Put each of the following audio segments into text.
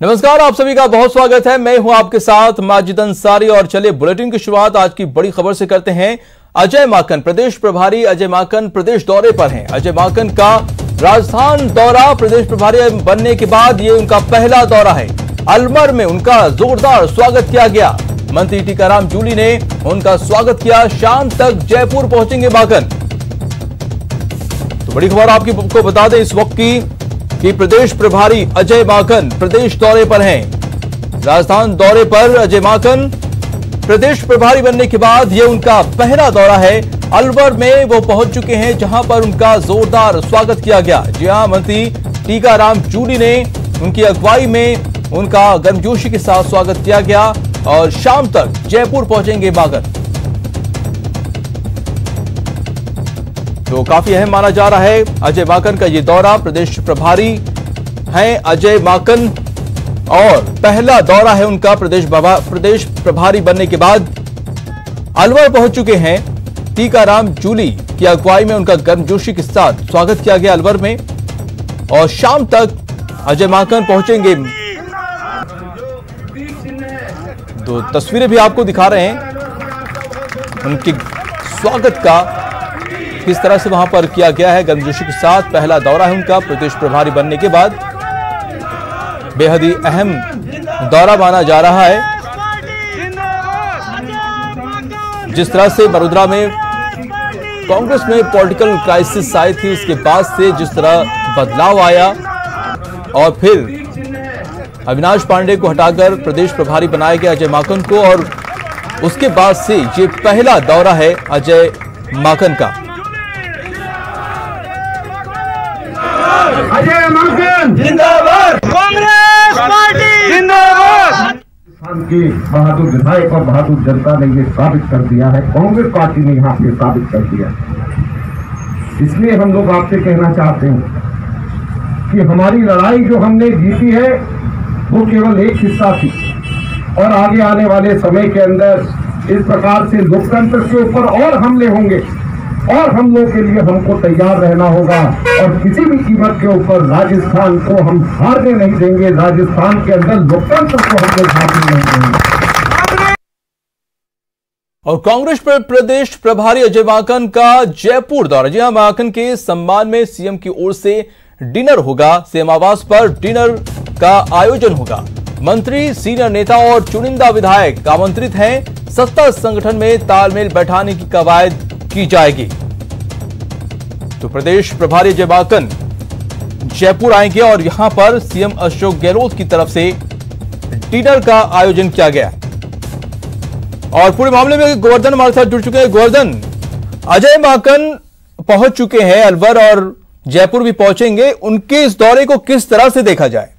नमस्कार, आप सभी का बहुत स्वागत है। मैं हूं आपके साथ माजिद अंसारी और चलिए बुलेटिन की शुरुआत आज की बड़ी खबर से करते हैं। अजय माकन, प्रदेश प्रभारी अजय माकन प्रदेश दौरे पर हैं। अजय माकन का राजस्थान दौरा, प्रदेश प्रभारी बनने के बाद ये उनका पहला दौरा है। अलवर में उनका जोरदार स्वागत किया गया। मंत्री टीकाराम जूली ने उनका स्वागत किया। शाम तक जयपुर पहुंचेंगे माकन। तो बड़ी खबर आपको बता दें इस वक्त की कि प्रदेश प्रभारी अजय माकन प्रदेश दौरे पर हैं। राजस्थान दौरे पर अजय माकन प्रदेश प्रभारी बनने के बाद यह उनका पहला दौरा है। अलवर में वो पहुंच चुके हैं, जहां पर उनका जोरदार स्वागत किया गया। जी हां, मंत्री टीकाराम जूली ने उनकी अगुवाई में उनका गर्मजोशी के साथ स्वागत किया गया और शाम तक जयपुर पहुंचेंगे माकन। तो काफी अहम माना जा रहा है अजय माकन का ये दौरा। प्रदेश प्रभारी हैं अजय माकन और पहला दौरा है उनका प्रदेश प्रभारी बनने के बाद। अलवर पहुंच चुके हैं। टीकाराम जूली की अगुवाई में उनका गर्मजोशी के साथ स्वागत किया गया अलवर में और शाम तक अजय माकन पहुंचेंगे। तो तस्वीरें भी आपको दिखा रहे हैं उनके स्वागत का, किस तरह से वहां पर किया गया है गर्मजोशी के साथ। पहला दौरा है उनका प्रदेश प्रभारी बनने के बाद। बेहद ही अहम दौरा माना जा रहा है। जिस तरह से बड़ोदरा में कांग्रेस में पॉलिटिकल क्राइसिस आई थी, उसके बाद से जिस तरह बदलाव आया और फिर अविनाश पांडे को हटाकर प्रदेश प्रभारी बनाया गया अजय माकन को, और उसके बाद से ये पहला दौरा है अजय माकन का। अजय माकन जिंदाबाद, कांग्रेस पार्टी जिंदाबाद। राजस्थान के बहादुर विधायक और बहादुर जनता ने ये साबित कर दिया है, कांग्रेस पार्टी ने यहाँ पे साबित कर दिया। इसलिए हम लोग आपसे कहना चाहते हैं कि हमारी लड़ाई जो हमने जीती है वो केवल एक हिस्सा थी, और आगे आने वाले समय के अंदर इस प्रकार से लोकतंत्र के ऊपर और हमले होंगे और हम लोग के लिए हमको तैयार रहना होगा, और किसी भी कीमत के ऊपर राजस्थान को हम हारने नहीं देंगे। राजस्थान के अंदर लोकतंत्र को हम लोग हारने नहीं देंगे। और कांग्रेस पर प्रदेश प्रभारी अजय माकन का जयपुर दौरा। जी हां, माकन के सम्मान में सीएम की ओर से डिनर होगा। सीएम आवास पर डिनर का आयोजन होगा। मंत्री, सीनियर नेता और चुनिंदा विधायक आमंत्रित हैं। सत्ता संगठन में तालमेल बैठाने की कवायद की जाएगी। तो प्रदेश प्रभारी अजय माकन जयपुर आएंगे और यहां पर सीएम अशोक गहलोत की तरफ से डिनर का आयोजन किया गया। और पूरे मामले में गोवर्धन हमारे साथ जुड़ चुके हैं। गोवर्धन, अजय माकन पहुंच चुके हैं अलवर और जयपुर भी पहुंचेंगे। उनके इस दौरे को किस तरह से देखा जाए?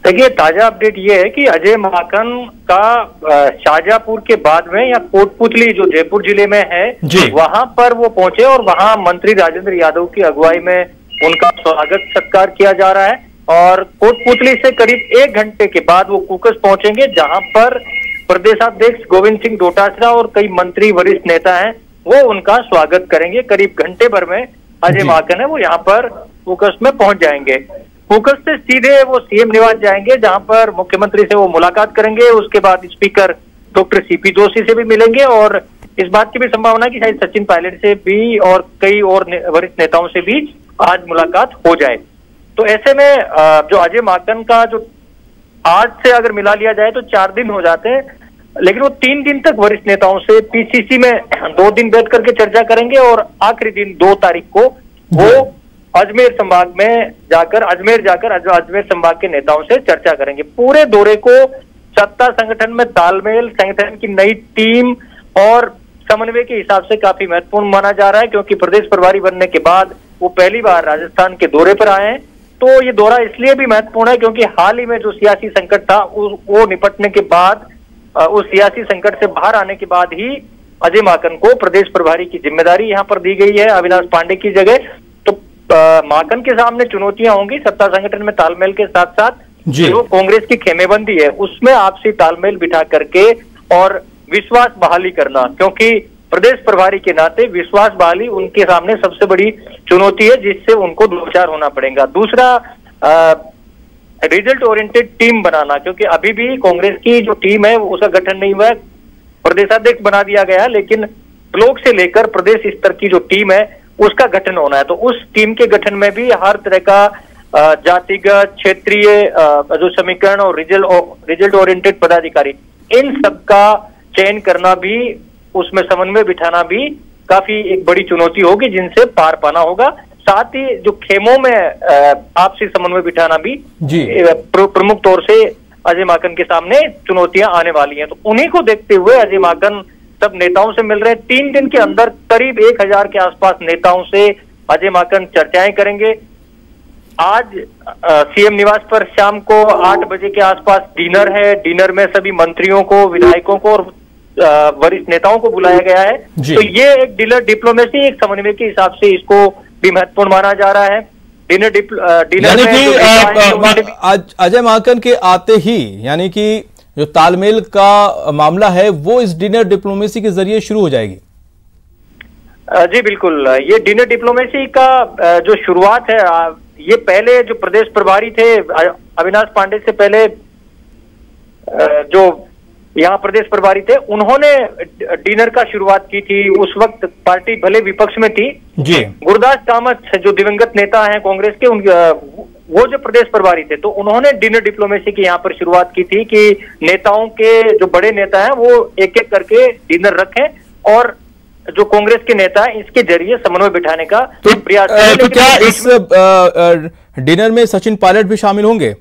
देखिए, ताजा अपडेट ये है कि अजय माकन का शाहजहांपुर के बाद में या कोटपुतली जो जयपुर जिले में है वहां पर वो पहुंचे और वहां मंत्री राजेंद्र यादव की अगुवाई में उनका स्वागत सत्कार किया जा रहा है। और कोटपुतली से करीब 1 घंटे के बाद वो कुकस पहुंचेंगे, जहां पर प्रदेशाध्यक्ष गोविंद सिंह डोटासरा और कई मंत्री, वरिष्ठ नेता हैं, वो उनका स्वागत करेंगे। करीब घंटे भर में अजय माकन है वो यहाँ पर कुकस में पहुंच जाएंगे। कुकस से सीधे वो सीएम निवास जाएंगे, जहां पर मुख्यमंत्री से वो मुलाकात करेंगे। उसके बाद स्पीकर डॉक्टर सीपी जोशी से भी मिलेंगे और इस बात की भी संभावना कि शायद सचिन पायलट से भी और कई और वरिष्ठ नेताओं से भी आज मुलाकात हो जाए। तो ऐसे में जो अजय माकन का जो आज से अगर मिला लिया जाए तो 4 दिन हो जाते हैं, लेकिन वो 3 दिन तक वरिष्ठ नेताओं से पीसीसी में 2 दिन बैठ करके चर्चा करेंगे और आखिरी दिन 2 तारीख को वो अजमेर संभाग में जाकर अजमेर संभाग के नेताओं से चर्चा करेंगे। पूरे दौरे को सत्ता संगठन में तालमेल, संगठन की नई टीम और समन्वय के हिसाब से काफी महत्वपूर्ण माना जा रहा है, क्योंकि प्रदेश प्रभारी बनने के बाद वो पहली बार राजस्थान के दौरे पर आए हैं। तो ये दौरा इसलिए भी महत्वपूर्ण है क्योंकि हाल ही में जो सियासी संकट था वो निपटने के बाद, उस सियासी संकट से बाहर आने के बाद ही अजय माकन को प्रदेश प्रभारी की जिम्मेदारी यहाँ पर दी गई है अविनाश पांडे की जगह। माकन के सामने चुनौतियां होंगी सत्ता संगठन में तालमेल के साथ साथ जो कांग्रेस की खेमेबंदी है उसमें आपसी तालमेल बिठा करके और विश्वास बहाली करना, क्योंकि प्रदेश प्रभारी के नाते विश्वास बहाली उनके सामने सबसे बड़ी चुनौती है, जिससे उनको दो चार होना पड़ेगा। दूसरा, रिजल्ट ओरिएंटेड टीम बनाना, क्योंकि अभी भी कांग्रेस की जो टीम है उसका गठन नहीं हुआ है, प्रदेशाध्यक्ष बना दिया गया है, लेकिन ब्लॉक से लेकर प्रदेश स्तर की जो टीम है उसका गठन होना है। तो उस टीम के गठन में भी हर तरह का जातिगत, क्षेत्रीय जो समीकरण और रिजल्ट ओरिएंटेड पदाधिकारी, इन सब का चयन करना भी, उसमें समन्वय बिठाना भी काफी एक बड़ी चुनौती होगी, जिनसे पार पाना होगा। साथ ही जो खेमों में आपसी समन्वय बिठाना भी प्रमुख तौर से अजय माकन के सामने चुनौतियां आने वाली हैं। तो उन्हीं को देखते हुए अजय माकन सब नेताओं से मिल रहे हैं। 3 दिन के अंदर करीब 1000 के आसपास नेताओं से अजय माकन चर्चाएं करेंगे। आज सीएम निवास पर शाम को 8 बजे के आसपास डिनर है। डिनर में सभी मंत्रियों को, विधायकों को और वरिष्ठ नेताओं को बुलाया गया है। तो ये एक डिनर डिप्लोमेसी, एक समन्वय के हिसाब से इसको भी महत्वपूर्ण माना जा रहा है। डिनर में अजय माकन के आते ही, यानी कि जो तालमेल का मामला है वो इस डिनर डिप्लोमेसी के जरिए शुरू हो जाएगी। जी बिल्कुल, ये डिनर डिप्लोमेसी का जो शुरुआत है, ये पहले जो प्रदेश प्रभारी थे अविनाश पांडे से पहले जो यहाँ प्रदेश प्रभारी थे, उन्होंने डिनर का शुरुआत की थी। उस वक्त पार्टी भले विपक्ष में थी जी। गुरदास कामत जो दिवंगत नेता हैं कांग्रेस के, वो जो प्रदेश प्रभारी थे, तो उन्होंने डिनर डिप्लोमेसी की यहाँ पर शुरुआत की थी कि नेताओं के जो बड़े नेता हैं वो एक एक करके डिनर रखें और जो कांग्रेस के नेता हैं इसके जरिए समन्वय बिठाने का प्रयास करें। तो क्या इस डिनर में सचिन पायलट भी शामिल होंगे?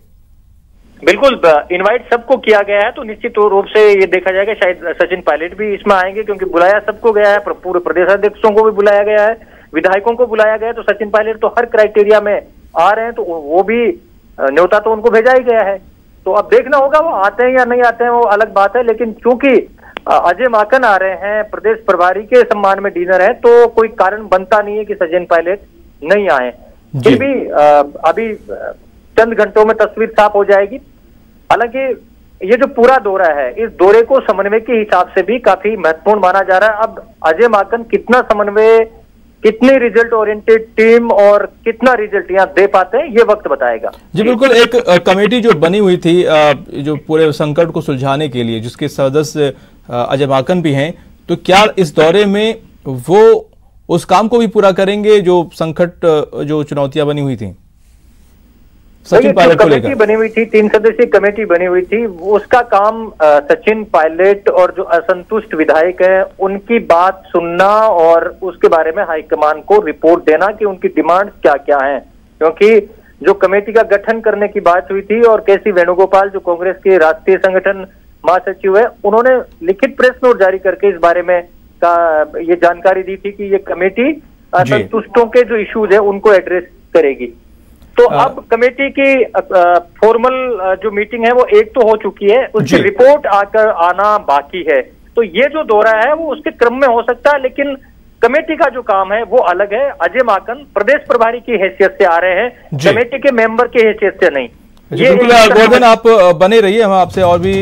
बिल्कुल, इनवाइट सबको किया गया है, तो निश्चित रूप से ये देखा जाएगा शायद सचिन पायलट भी इसमें आएंगे, क्योंकि बुलाया सबको गया है, पूरे प्रदेशाध्यक्षों को भी बुलाया गया है, विधायकों को बुलाया गया है। तो सचिन पायलट तो हर क्राइटेरिया में आ रहे हैं, तो वो भी न्योता तो उनको भेजा ही गया है। तो अब देखना होगा वो आते हैं या नहीं आते हैं, वो अलग बात है। लेकिन चूंकि अजय माकन आ रहे हैं, प्रदेश प्रभारी के सम्मान में डिनर है, तो कोई कारण बनता नहीं है कि सचिन पायलट नहीं आए। फिर भी अभी चंद घंटों में तस्वीर साफ हो जाएगी। हालांकि ये जो पूरा दौरा है, इस दौरे को समन्वय के हिसाब से भी काफी महत्वपूर्ण माना जा रहा है। अब अजय माकन कितना समन्वय, कितनी रिजल्ट ओरिएंटेड टीम और कितना रिजल्ट यहाँ दे पाते हैं, ये वक्त बताएगा। जी बिल्कुल, एक कमेटी जो बनी हुई थी जो पूरे संकट को सुलझाने के लिए, जिसके सदस्य अजय माकन भी हैं, तो क्या इस दौरे में वो उस काम को भी पूरा करेंगे जो संकट, जो चुनौतियां बनी हुई थी सचिन पायलट को लेकर? कमेटी बनी हुई थी, 3 सदस्यीय कमेटी बनी हुई थी, उसका काम सचिन पायलट और जो असंतुष्ट विधायक हैं उनकी बात सुनना और उसके बारे में हाईकमान को रिपोर्ट देना कि उनकी डिमांड क्या क्या हैं। क्योंकि जो कमेटी का गठन करने की बात हुई थी और केसी वेणुगोपाल जो कांग्रेस के राष्ट्रीय संगठन महासचिव है, उन्होंने लिखित प्रेस नोट जारी करके इस बारे में ये जानकारी दी थी कि ये कमेटी असंतुष्टों के जो इश्यूज है उनको एड्रेस करेगी। तो अब कमेटी की फॉर्मल जो मीटिंग है वो एक तो हो चुकी है, उसकी रिपोर्ट आकर आना बाकी है। तो ये जो दौरा है वो उसके क्रम में हो सकता है, लेकिन कमेटी का जो काम है वो अलग है। अजय माकन प्रदेश प्रभारी की हैसियत से आ रहे हैं, कमेटी के मेंबर की हैसियत से नहीं। ये गोवर्धन, आप बने रहिए, हम आपसे और भी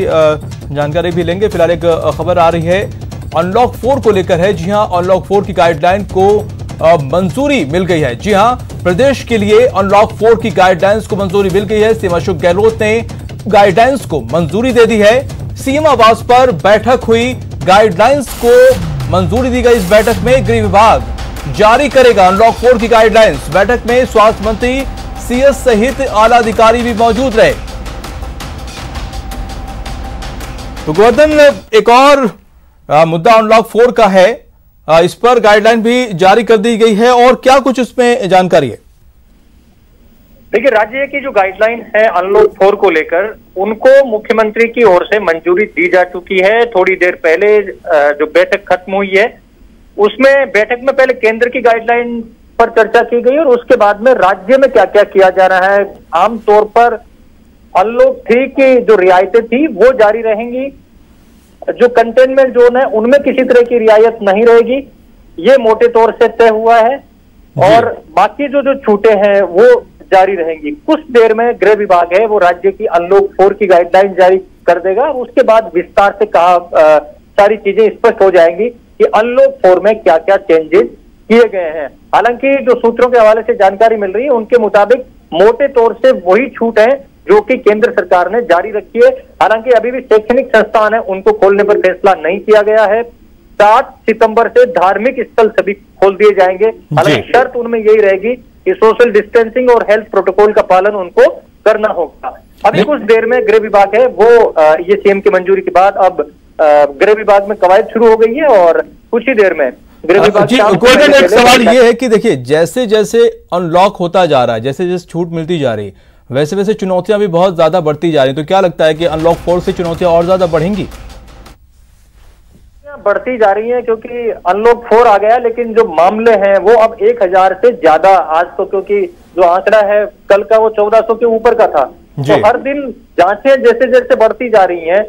जानकारी भी लेंगे। फिलहाल एक खबर आ रही है अनलॉक 4 को लेकर है। जी हां, अनलॉक 4 की गाइडलाइन को मंजूरी मिल गई है। जी हां, प्रदेश के लिए अनलॉक 4 की गाइडलाइंस को मंजूरी मिल गई है। सीएम अशोक गहलोत ने गाइडलाइंस को मंजूरी दे दी है। सीएम आवास पर बैठक हुई, गाइडलाइंस को मंजूरी दी गई। इस बैठक में गृह विभाग जारी करेगा अनलॉक 4 की गाइडलाइंस। बैठक में स्वास्थ्य मंत्री, सीएस सहित आला अधिकारी भी मौजूद रहे। तो गोवर्धन, एक और मुद्दा अनलॉक 4 का है, इस पर गाइडलाइन भी जारी कर दी गई है, और क्या कुछ इसमें जानकारी है? देखिए, राज्य की जो गाइडलाइन है अनलॉक 4 को लेकर, उनको मुख्यमंत्री की ओर से मंजूरी दी जा चुकी है। थोड़ी देर पहले जो बैठक खत्म हुई है, उसमें बैठक में पहले केंद्र की गाइडलाइन पर चर्चा की गई और उसके बाद में राज्य में क्या क्या किया जा रहा है। आमतौर पर अनलॉक 3 की जो रियायतें थी वो जारी रहेंगी, जो कंटेनमेंट जोन है उनमें किसी तरह की रियायत नहीं रहेगी, ये मोटे तौर से तय हुआ है। और बाकी जो छूटे हैं वो जारी रहेंगी। कुछ देर में गृह विभाग है वो राज्य की अनलॉक 4 की गाइडलाइन जारी कर देगा। उसके बाद विस्तार से सारी चीजें स्पष्ट हो जाएंगी कि अनलॉक 4 में क्या क्या चेंजेस किए गए हैं। हालांकि जो सूत्रों के हवाले से जानकारी मिल रही है उनके मुताबिक मोटे तौर से वही छूट है जो कि केंद्र सरकार ने जारी रखी है। हालांकि अभी भी शैक्षणिक संस्थान है उनको खोलने पर फैसला नहीं किया गया है। 7 सितंबर से धार्मिक स्थल सभी खोल दिए जाएंगे। हालांकि शर्त उनमें यही रहेगी कि सोशल डिस्टेंसिंग और हेल्थ प्रोटोकॉल का पालन उनको करना होगा। अभी कुछ देर में गृह विभाग है वो ये सीएम की मंजूरी के बाद अब गृह विभाग में कवायद शुरू हो गई है और कुछ ही देर में गृह विभाग। एक सवाल ये है कि देखिए जैसे जैसे अनलॉक होता जा रहा है, जैसे जैसे छूट मिलती जा रही है, वैसे वैसे चुनौतियां भी बहुत ज्यादा बढ़ती जा रही, तो क्या लगता है कि अनलॉक 4 से चुनौतियां और ज्यादा बढ़ेंगी? बढ़ती जा रही हैं क्योंकि अनलॉक 4 आ गया, लेकिन जो मामले हैं वो अब 1000 से ज्यादा आज तो, क्योंकि जो आंकड़ा है कल का वो 1400 के ऊपर का था। तो हर दिन जांचें जैसे जैसे बढ़ती जा रही हैं,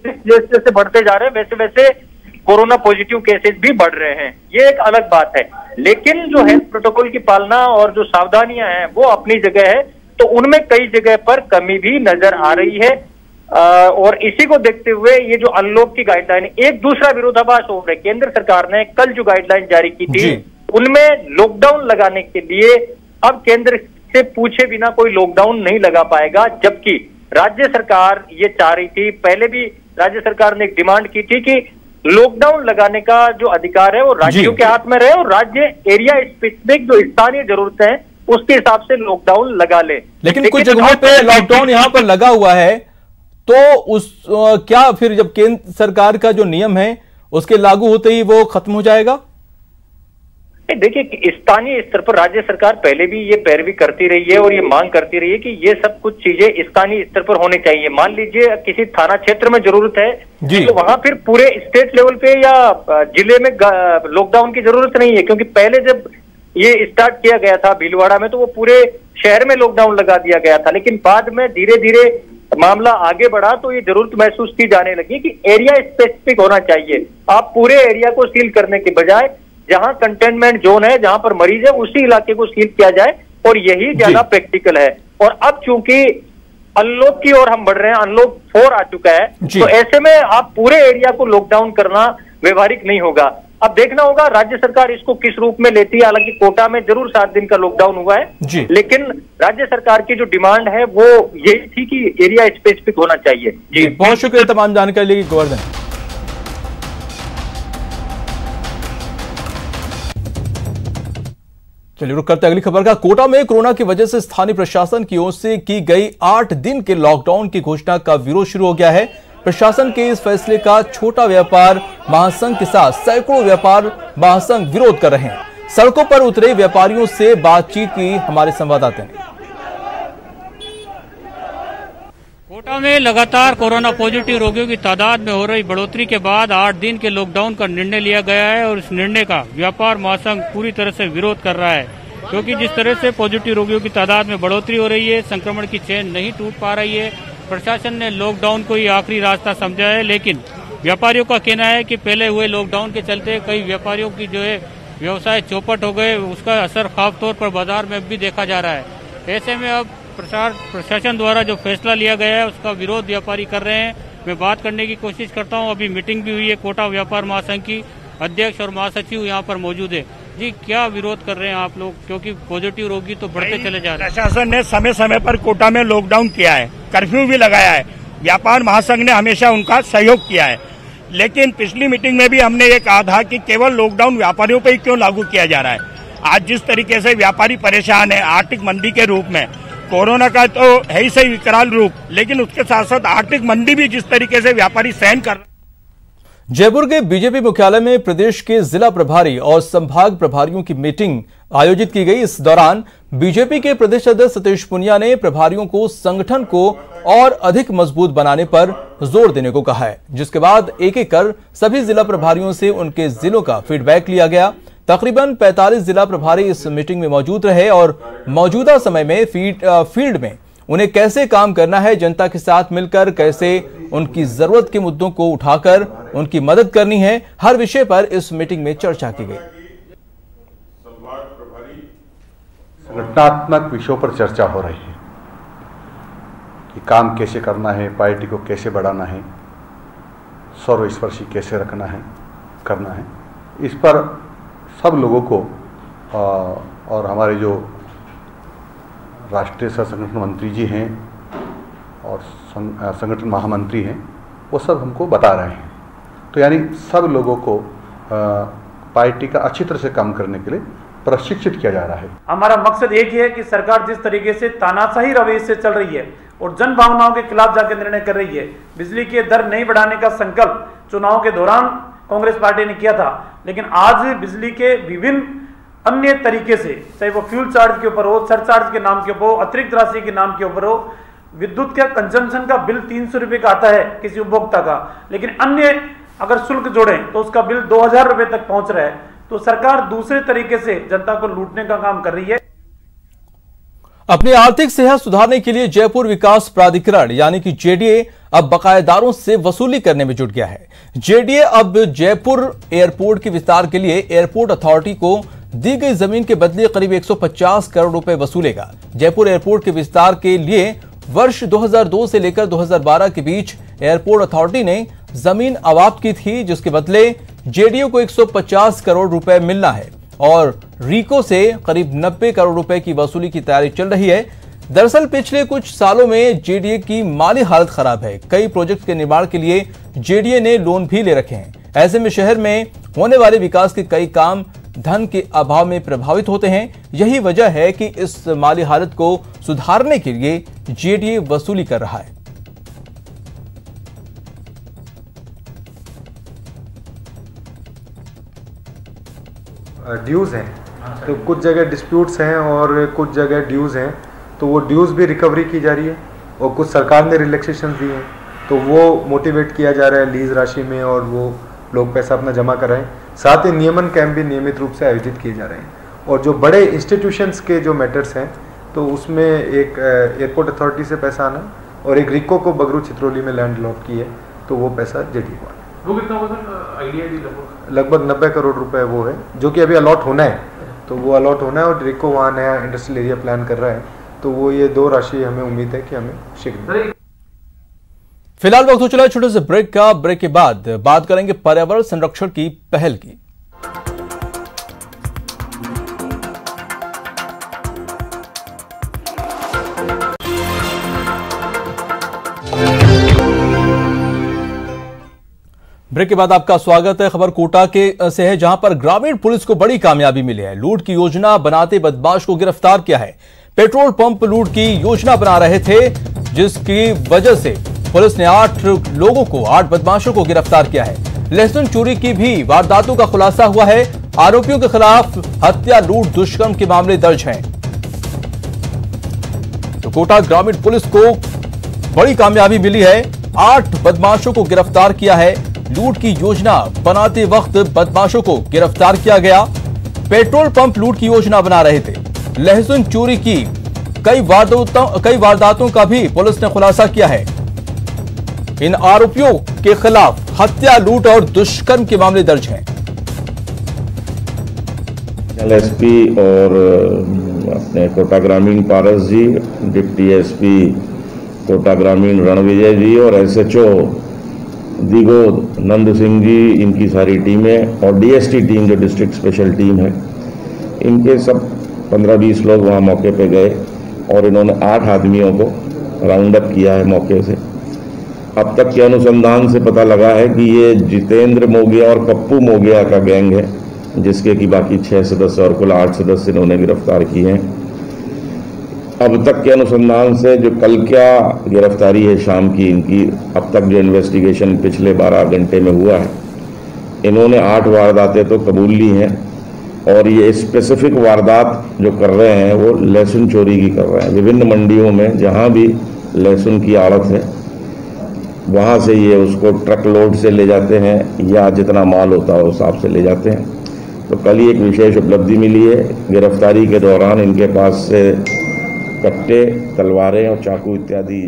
जैसे जैसे बढ़ते जा रहे हैं वैसे वैसे कोरोना पॉजिटिव केसेस भी बढ़ रहे हैं। ये एक अलग बात है, लेकिन जो हेल्थ प्रोटोकॉल की पालना और जो सावधानियां हैं वो अपनी जगह है। तो उनमें कई जगह पर कमी भी नजर आ रही है और इसी को देखते हुए ये जो अनलॉक की गाइडलाइन, एक दूसरा विरोधाभास हो रहा है। केंद्र सरकार ने कल जो गाइडलाइन जारी की थी उनमें लॉकडाउन लगाने के लिए अब केंद्र से पूछे बिना कोई लॉकडाउन नहीं लगा पाएगा, जबकि राज्य सरकार ये चाह रही थी। पहले भी राज्य सरकार ने एक डिमांड की थी कि लॉकडाउन लगाने का जो अधिकार है वो राज्यों के हाथ में रहे और राज्य एरिया स्पेसिफिक जो स्थानीय जरूरतें हैं उसके हिसाब से लॉकडाउन लगा ले। लेकिन कुछ जगहों पे लॉकडाउन यहाँ पर लगा हुआ है, तो उस क्या फिर जब केंद्र सरकार का जो नियम है उसके लागू होते ही वो खत्म हो जाएगा? देखिए, स्थानीय स्तर पर राज्य सरकार पहले भी ये पैरवी करती रही है और ये मांग करती रही है कि ये सब कुछ चीजें स्थानीय स्तर पर होने चाहिए। मान लीजिए किसी थाना क्षेत्र में जरूरत है तो वहां फिर पूरे स्टेट लेवल पे या जिले में लॉकडाउन की जरूरत नहीं है, क्योंकि पहले जब ये स्टार्ट किया गया था भीलवाड़ा में तो वो पूरे शहर में लॉकडाउन लगा दिया गया था। लेकिन बाद में धीरे धीरे मामला आगे बढ़ा तो ये जरूरत महसूस की जाने लगी कि एरिया स्पेसिफिक होना चाहिए। आप पूरे एरिया को सील करने के बजाय जहां कंटेनमेंट जोन है, जहां पर मरीज है, उसी इलाके को सील किया जाए और यही ज्यादा प्रैक्टिकल है। और अब चूंकि अनलॉक की ओर हम बढ़ रहे हैं, अनलॉक 4 आ चुका है, तो ऐसे में आप पूरे एरिया को लॉकडाउन करना व्यवहारिक नहीं होगा। अब देखना होगा राज्य सरकार इसको किस रूप में लेती है। हालांकि कोटा में जरूर 7 दिन का लॉकडाउन हुआ है, लेकिन राज्य सरकार की जो डिमांड है वो यही थी कि एरिया स्पेसिफिक होना चाहिए। जी, बहुत शुक्रिया तमाम जानकारी के लिए गोवर्धन। चलिए रुक करते अगली खबर का। कोटा में कोरोना की वजह से स्थानीय प्रशासन की ओर से की गई 8 दिन के लॉकडाउन की घोषणा का विरोध शुरू हो गया है। प्रशासन के इस फैसले का छोटा व्यापार महासंघ के साथ सैकड़ों व्यापार महासंघ विरोध कर रहे हैं। सड़कों पर उतरे व्यापारियों से बातचीत की हमारे संवाददाता ने। कोटा में लगातार कोरोना पॉजिटिव रोगियों की तादाद में हो रही बढ़ोतरी के बाद 8 दिन के लॉकडाउन का निर्णय लिया गया है और इस निर्णय का व्यापार महासंघ पूरी तरह से विरोध कर रहा है, क्योंकि जिस तरह से पॉजिटिव रोगियों की तादाद में बढ़ोतरी हो रही है, संक्रमण की चेन नहीं टूट पा रही है। प्रशासन ने लॉकडाउन को ही आखिरी रास्ता समझा है, लेकिन व्यापारियों का कहना है कि पहले हुए लॉकडाउन के चलते कई व्यापारियों की जो है व्यवसाय चौपट हो गए, उसका असर खास तौर पर बाजार में भी देखा जा रहा है। ऐसे में अब प्रशासन द्वारा जो फैसला लिया गया है उसका विरोध व्यापारी कर रहे हैं। मैं बात करने की कोशिश करता हूं। अभी मीटिंग भी हुई है कोटा व्यापार महासंघ की, अध्यक्ष और महासचिव यहां पर मौजूद है। जी, क्या विरोध कर रहे हैं आप लोग, क्योंकि पॉजिटिव रोगी तो बढ़ते चले जा रहे हैं? प्रशासन ने समय समय पर कोटा में लॉकडाउन किया है, कर्फ्यू भी लगाया है, व्यापार महासंघ ने हमेशा उनका सहयोग किया है, लेकिन पिछली मीटिंग में भी हमने ये कहा था कि केवल लॉकडाउन व्यापारियों पर ही क्यों लागू किया जा रहा है। आज जिस तरीके से व्यापारी परेशान है आर्थिक मंदी के रूप में, कोरोना का तो है ही सही विकराल रूप, लेकिन उसके साथ साथ आर्थिक मंदी भी जिस तरीके से व्यापारी सहन कर। जयपुर के बीजेपी मुख्यालय में प्रदेश के जिला प्रभारी और संभाग प्रभारियों की मीटिंग आयोजित की गई। इस दौरान बीजेपी के प्रदेश अध्यक्ष सतीश पुनिया ने प्रभारियों को संगठन को और अधिक मजबूत बनाने पर जोर देने को कहा है, जिसके बाद एक एक कर सभी जिला प्रभारियों से उनके जिलों का फीडबैक लिया गया। तकरीबन 45 जिला प्रभारी इस मीटिंग में मौजूद रहे और मौजूदा समय में फील्ड में उन्हें कैसे काम करना है, जनता के साथ मिलकर कैसे उनकी जरूरत के मुद्दों को उठाकर उनकी मदद करनी है, हर विषय पर इस मीटिंग में चर्चा की गई। संगठनात्मक विषयों पर चर्चा हो रही है कि काम कैसे करना है, पार्टी को कैसे बढ़ाना है, सर्वस्पर्शी कैसे रखना है, करना है। इस पर सब लोगों को और हमारे जो राष्ट्रीय सह संगठन मंत्री जी हैं और संगठन महामंत्री हैं, वो सब हमको बता रहे हैं। तो यानी सब लोगों को पार्टी का अच्छी तरह से काम करने के लिए प्रशिक्षित किया जा रहा है। हमारा मकसद एक ही है कि सरकार जिस तरीके से तानाशाही रवैये से चल रही है और जन भावनाओं के खिलाफ जाकर निर्णय कर रही है, बिजली के दर नहीं बढ़ाने का संकल्प चुनाव के दौरान कांग्रेस पार्टी ने किया था, लेकिन आज बिजली के विभिन्न अन्य तरीके से, चाहे वो फ्यूल चार्ज के ऊपर हो, सरचार्ज के नाम के ऊपर हो, अतिरिक्त राशि के नाम के ऊपर हो, विद्युत का कंजम्पशन का बिल 300 रुपये का आता है किसी उपभोक्ता का, लेकिन अन्य अगर शुल्क जोड़ें तो उसका बिल 2000 रुपये तक पहुंच रहा है। तो सरकार दूसरे तरीके से जनता को लूटने का काम कर रही है। अपनी आर्थिक सेहत सुधारने के लिए जयपुर विकास प्राधिकरण यानी कि जेडीए अब बकायेदारों से वसूली करने में जुट गया है। जेडीए अब जयपुर एयरपोर्ट के विस्तार के लिए एयरपोर्ट अथॉरिटी को दी गई जमीन के बदले करीब 150 करोड़ रुपए वसूलेगा। जयपुर एयरपोर्ट के विस्तार के लिए वर्ष 2002 से लेकर 2012 के बीच एयरपोर्ट अथॉरिटी ने जमीन अवाप्त की थी, जिसके बदले जेडीए को 150 करोड़ रुपए मिलना है और रीको से करीब 90 करोड़ रुपए की वसूली की तैयारी चल रही है। दरअसल पिछले कुछ सालों में जेडीए की माली हालत खराब है। कई प्रोजेक्ट के निर्माण के लिए जेडीए ने लोन भी ले रखे हैं। ऐसे में शहर में होने वाले विकास के कई काम धन के अभाव में प्रभावित होते हैं। यही वजह है कि इस माली हालत को सुधारने के लिए जेडीए वसूली कर रहा है। ड्यूज़ हैं, तो कुछ जगह डिस्प्यूट्स हैं और कुछ जगह ड्यूज़ हैं, तो वो ड्यूज़ भी रिकवरी की जा रही है और कुछ सरकार ने रिलैक्सेशन दी हैं, तो वो मोटिवेट किया जा रहा है लीज राशि में और वो लोग पैसा अपना जमा कर रहे हैं। साथ ही नियमन कैंप भी नियमित रूप से आयोजित किए जा रहे हैं। और जो बड़े इंस्टीट्यूशंस के जो मैटर्स हैं, तो उसमें एक एयरपोर्ट अथॉरिटी से पैसा आना और एक रिको को बगरू चित्रोली में लैंड अलॉट की है, तो वो पैसा जेडीए को आना। वो कितना होगा सर, आइडिया दी लगभग 90 करोड़ रुपए वो है जो कि अभी अलॉट होना है, तो वो अलॉट होना है और रिको वहाँ नया इंडस्ट्रियल एरिया प्लान कर रहा है, तो वो ये दो राशि हमें उम्मीद है कि हमें शीघ्र। फिलहाल वक्त हो चला है छोटे से ब्रेक का। ब्रेक के बाद बात करेंगे पर्यावरण संरक्षण की पहल की। ब्रेक के बाद आपका स्वागत है। खबर कोटा के से है, जहां पर ग्रामीण पुलिस को बड़ी कामयाबी मिली है। लूट की योजना बनाते बदमाश को गिरफ्तार किया है। पेट्रोल पंप लूट की योजना बना रहे थे, जिसकी वजह से पुलिस ने 8 लोगों को 8 बदमाशों को गिरफ्तार किया है। लहसुन चोरी की भी वारदातों का खुलासा हुआ है। आरोपियों के खिलाफ हत्या, लूट, दुष्कर्म के मामले दर्ज हैं। तो कोटा ग्रामीण पुलिस को बड़ी कामयाबी मिली है। 8 बदमाशों को गिरफ्तार किया है। लूट की योजना बनाते वक्त बदमाशों को गिरफ्तार किया गया। पेट्रोल पंप लूट की योजना बना रहे थे। लहसुन चोरी की कई वारदातों का भी पुलिस ने खुलासा किया है। इन आरोपियों के खिलाफ हत्या, लूट और दुष्कर्म के मामले दर्ज हैं। एसपी और अपने कोटा ग्रामीण पारस जी, डिप्टी एसपी कोटा ग्रामीण रणविजय जी और एसएचओ दिगो नंद सिंह जी, इनकी सारी टीमें और डीएसटी टीम जो डिस्ट्रिक्ट स्पेशल टीम है, इनके सब 15-20 लोग वहाँ मौके पे गए और इन्होंने 8 आदमियों को राउंड अप किया है मौके से। अब तक के अनुसंधान से पता लगा है कि ये जितेंद्र मोगिया और पप्पू मोगिया का गैंग है, जिसके कि बाकी 6 सदस्य और कुल 8 सदस्य इन्होंने गिरफ्तार किए हैं। अब तक के अनुसंधान से जो कल क्या गिरफ्तारी है शाम की इनकी, अब तक जो इन्वेस्टिगेशन पिछले 12 घंटे में हुआ है, इन्होंने 8 वारदातें तो कबूल ली हैं और ये स्पेसिफिक वारदात जो कर रहे हैं वो लहसुन चोरी की कर रहे हैं। विभिन्न मंडियों में जहाँ भी लहसुन की आड़त है वहाँ से ये उसको ट्रक लोड से ले जाते हैं या जितना माल होता है उस हिसाब से ले जाते हैं। तो कल ही एक विशेष उपलब्धि मिली है। गिरफ्तारी के दौरान इनके पास से कट्टे, तलवारें और चाकू इत्यादि।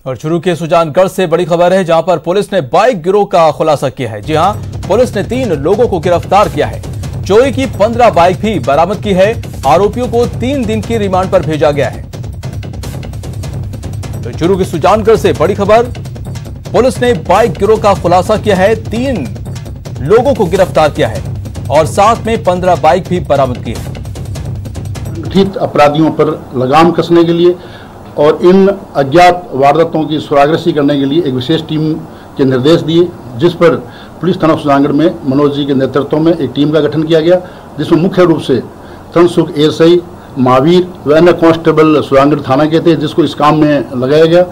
और चुरू के सुजानगढ़ से बड़ी खबर है, जहां पर पुलिस ने बाइक गिरोह का खुलासा किया है। जी हां, पुलिस ने 3 लोगों को गिरफ्तार किया है। चोरी की 15 बाइक भी बरामद की है। आरोपियों को 3 दिन की रिमांड पर भेजा गया है। तो चुरू के सुजानगढ़ से बड़ी खबर, पुलिस ने बाइक गिरोह का खुलासा किया है। 3 लोगों को गिरफ्तार किया है और साथ में 15 बाइक भी बरामद की है। संगठित अपराधियों पर लगाम कसने के लिए और इन अज्ञात वारदातों की सुरागरसी करने के लिए एक विशेष टीम के निर्देश दिए, जिस पर पुलिस थाना सुजानगढ़ में मनोज जी के नेतृत्व में एक टीम का गठन किया गया, जिसमें मुख्य रूप से तनसुख एएसआई महावीर व अन्य कांस्टेबल सुजानगढ़ थाना के थे, जिसको इस काम में लगाया गया,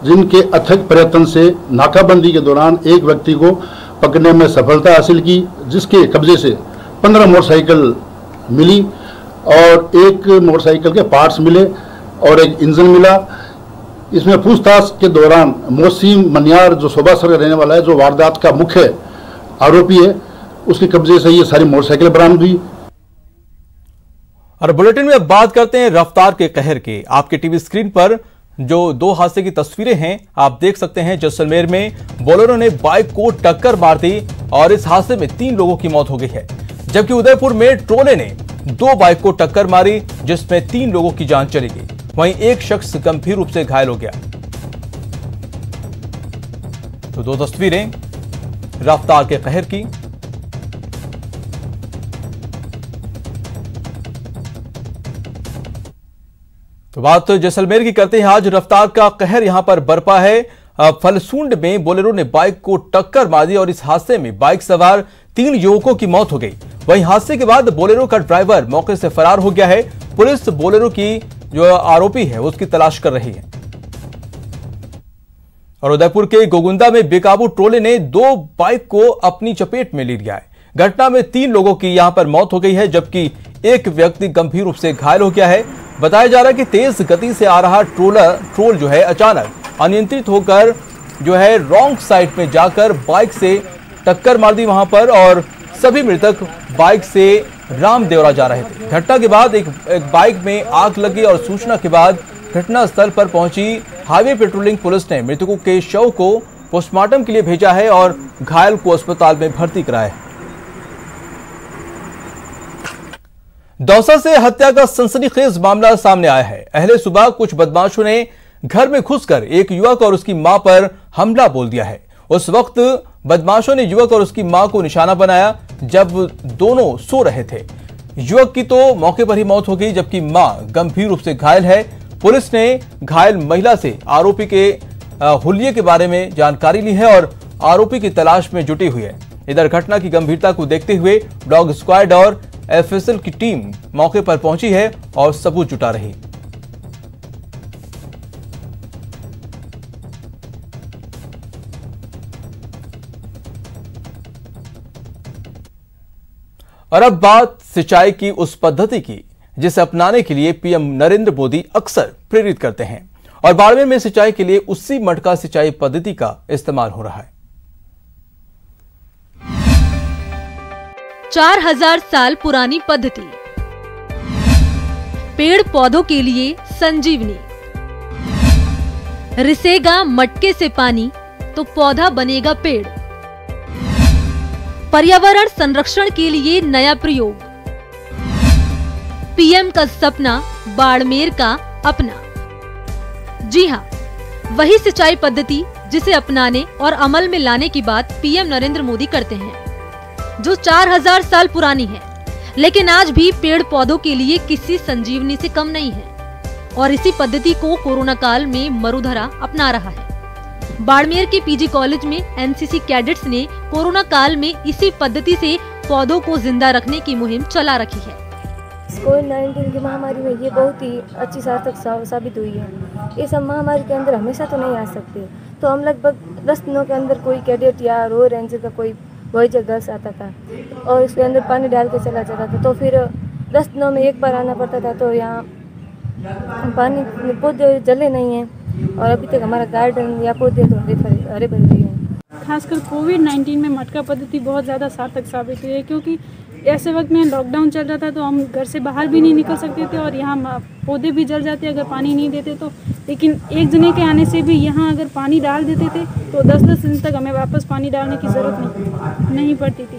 जिनके अथक प्रयत्न से नाकाबंदी के दौरान एक व्यक्ति को पकड़ने में सफलता हासिल की, जिसके कब्जे से 15 मोटरसाइकिल मिली और एक मोटरसाइकिल के पार्ट्स मिले और एक इंजन मिला। इसमें पूछताछ के दौरान मोहसिन मनियार जो शोभासर का रहने वाला है, जो वारदात का मुख्य आरोपी है, उसके कब्जे से ये सारी मोटरसाइकिल बरामद हुई। और बुलेटिन में बात करते हैं रफ्तार के कहर की। आपके टीवी स्क्रीन पर जो 2 हादसे की तस्वीरें हैं आप देख सकते हैं। जैसलमेर में बोलेरो ने बाइक को टक्कर मार दी और इस हादसे में 3 लोगों की मौत हो गई है, जबकि उदयपुर में ट्रोले ने 2 बाइक को टक्कर मारी जिसमें 3 लोगों की जान चली गई। वहीं एक शख्स गंभीर रूप से घायल हो गया। तो 2 तस्वीरें रफ्तार के कहर की। तो बात जैसलमेर की करते हैं। आज रफ्तार का कहर यहां पर बरपा है। फलसूंड में बोलेरो ने बाइक को टक्कर मार दी और इस हादसे में बाइक सवार 3 युवकों की मौत हो गई। वहीं हादसे के बाद बोलेरो का ड्राइवर मौके से फरार हो गया है। पुलिस बोलेरो की जो आरोपी है उसकी तलाश कर रही है। और उदयपुर के गोगुंदा में बेकाबू ट्रोले ने 2 बाइक को अपनी चपेट में ले लिया है। घटना में 3 लोगों की यहां पर मौत हो गई है, जबकि एक व्यक्ति गंभीर रूप से घायल हो गया है। बताया जा रहा है कि तेज गति से आ रहा ट्रोल जो है अचानक अनियंत्रित होकर जो है रॉन्ग साइड में जाकर बाइक से टक्कर मार दी वहां पर, और सभी मृतक बाइक से रामदेवरा जा रहे थे। घटना के बाद एक बाइक में आग लगी और सूचना के बाद घटनास्थल पर पहुंची हाईवे पेट्रोलिंग पुलिस ने मृतकों के शव को पोस्टमार्टम के लिए भेजा है और घायल को अस्पताल में भर्ती कराया है। दौसा से हत्या का सनसनीखेज मामला सामने आया है। अहले सुबह कुछ बदमाशों ने घर में घुसकर एक युवक और उसकी मां पर हमला बोल दिया है। उस वक्त बदमाशों ने युवक और उसकी मां को निशाना बनाया जब दोनों सो रहे थे। युवक की तो मौके पर ही मौत हो गई, जबकि मां गंभीर रूप से घायल है। पुलिस ने घायल महिला से आरोपी के हुलिये के बारे में जानकारी ली है और आरोपी की तलाश में जुटी हुई है। इधर घटना की गंभीरता को देखते हुए डॉग स्क्वाड और एफएसएल की टीम मौके पर पहुंची है और सबूत जुटा रही। और अब बात सिंचाई की उस पद्धति की जिसे अपनाने के लिए पीएम नरेंद्र मोदी अक्सर प्रेरित करते हैं, और बाड़मेर में सिंचाई के लिए उसी मटका सिंचाई पद्धति का इस्तेमाल हो रहा है। 4000 साल पुरानी पद्धति, पेड़ पौधों के लिए संजीवनी। रिसेगा मटके से पानी तो पौधा बनेगा पेड़। पर्यावरण संरक्षण के लिए नया प्रयोग। पीएम का सपना बाड़मेर का अपना। जी हां, वही सिंचाई पद्धति जिसे अपनाने और अमल में लाने की बात पीएम नरेंद्र मोदी करते हैं, जो 4000 साल पुरानी है, लेकिन आज भी पेड़ पौधों के लिए किसी संजीवनी से कम नहीं है। और इसी पद्धति को कोरोना काल में मरुधरा अपना रहा है। बाड़मेर के पीजी कॉलेज में एनसीसी कैडेट्स ने कोरोना काल में इसी पद्धति से पौधों को जिंदा रखने की मुहिम चला रखी है। कोविड-19 की महामारी में ये बहुत ही अच्छी सार्थक साबित हुई है। इस महामारी के अंदर हमेशा तो नहीं आ सकते, तो हम लगभग 10 दिनों के अंदर कोई कैडेट या रोड रेंजर का कोई वॉयजर गर्ल्स आता था और उसके अंदर पानी डाल के चला जाता था। तो फिर 10 दिनों में एक बार आना पड़ता था। तो यहाँ पानी पौधे जले नहीं हैं और अभी तक हमारा गार्डन या पौधे तो हरे भरे हैं। खासकर कोविड-19 में मटका पद्धति बहुत ज़्यादा सार्थक साबित हुई है, क्योंकि ऐसे वक्त में लॉकडाउन चल रहा था तो हम घर से बाहर भी नहीं निकल सकते थे और यहाँ पौधे भी जल जाते अगर पानी नहीं देते तो। लेकिन एक जने के आने से भी यहाँ अगर पानी डाल देते थे तो 10-10 दिन तक हमें वापस पानी डालने की जरूरत नहीं पड़ती थी।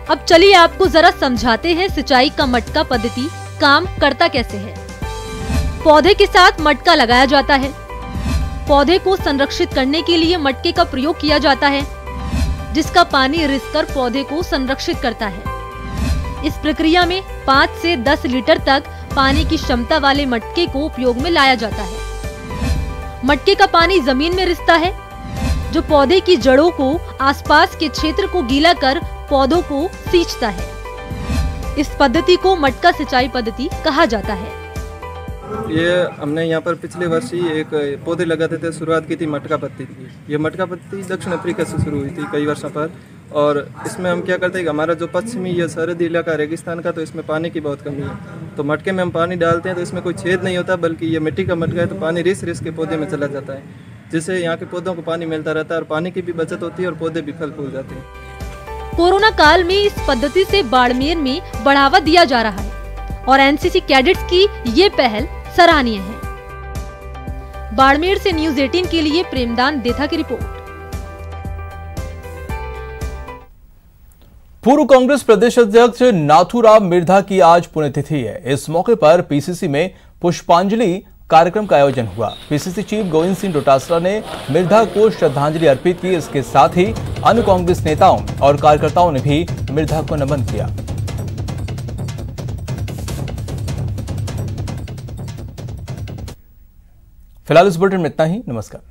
अब चलिए आपको जरा समझाते हैं सिंचाई का मटका पद्धति काम करता कैसे है। पौधे के साथ मटका लगाया जाता है। पौधे को संरक्षित करने के लिए मटके का प्रयोग किया जाता है, जिसका पानी रिसकर पौधे को संरक्षित करता है। इस प्रक्रिया में 5 से 10 लीटर तक पानी की क्षमता वाले मटके को उपयोग में लाया जाता है। मटके का पानी जमीन में रिसता है, जो पौधे की जड़ों को, आसपास के क्षेत्र को गीला कर पौधों को सींचता है। इस पद्धति को मटका सिंचाई पद्धति कहा जाता है। ये हमने यहाँ पर पिछले वर्ष ही एक पौधे लगाते थे, शुरुआत की थी मटका पत्ती की। ये मटका पत्ती दक्षिण अफ्रीका से शुरू हुई थी कई वर्षों पर, और इसमें हम क्या करते हैं कि हमारा जो पश्चिमी या सरहदी इलाका रेगिस्तान का, तो इसमें पानी की बहुत कमी है। तो मटके में हम पानी डालते हैं तो इसमें कोई छेद नहीं होता, बल्कि ये मिट्टी का मटका है तो पानी रिस रिस के पौधे में चला जाता है, जिससे यहाँ के पौधों को पानी मिलता रहता है और पानी की भी बचत होती है और पौधे भी फल फूल जाते हैं। कोरोना काल में इस पद्धति से बाड़मेर में बढ़ावा दिया जा रहा है और एनसीसी कैडेट्स की ये पहल सराहनीय है। बाड़मेर से न्यूज़ 18 के लिए प्रेमदान देथा की रिपोर्ट। पूर्व कांग्रेस प्रदेश अध्यक्ष नाथूराम मिर्धा की आज पुण्यतिथि है। इस मौके पर पीसीसी में पुष्पांजलि कार्यक्रम का आयोजन हुआ। पीसीसी चीफ गोविंद सिंह डोटासरा ने मिर्धा को श्रद्धांजलि अर्पित की। इसके साथ ही अन्य कांग्रेस नेताओं और कार्यकर्ताओं ने भी मिर्धा को नमन किया। फिलहाल इस बुलेटिन में इतना ही। नमस्कार।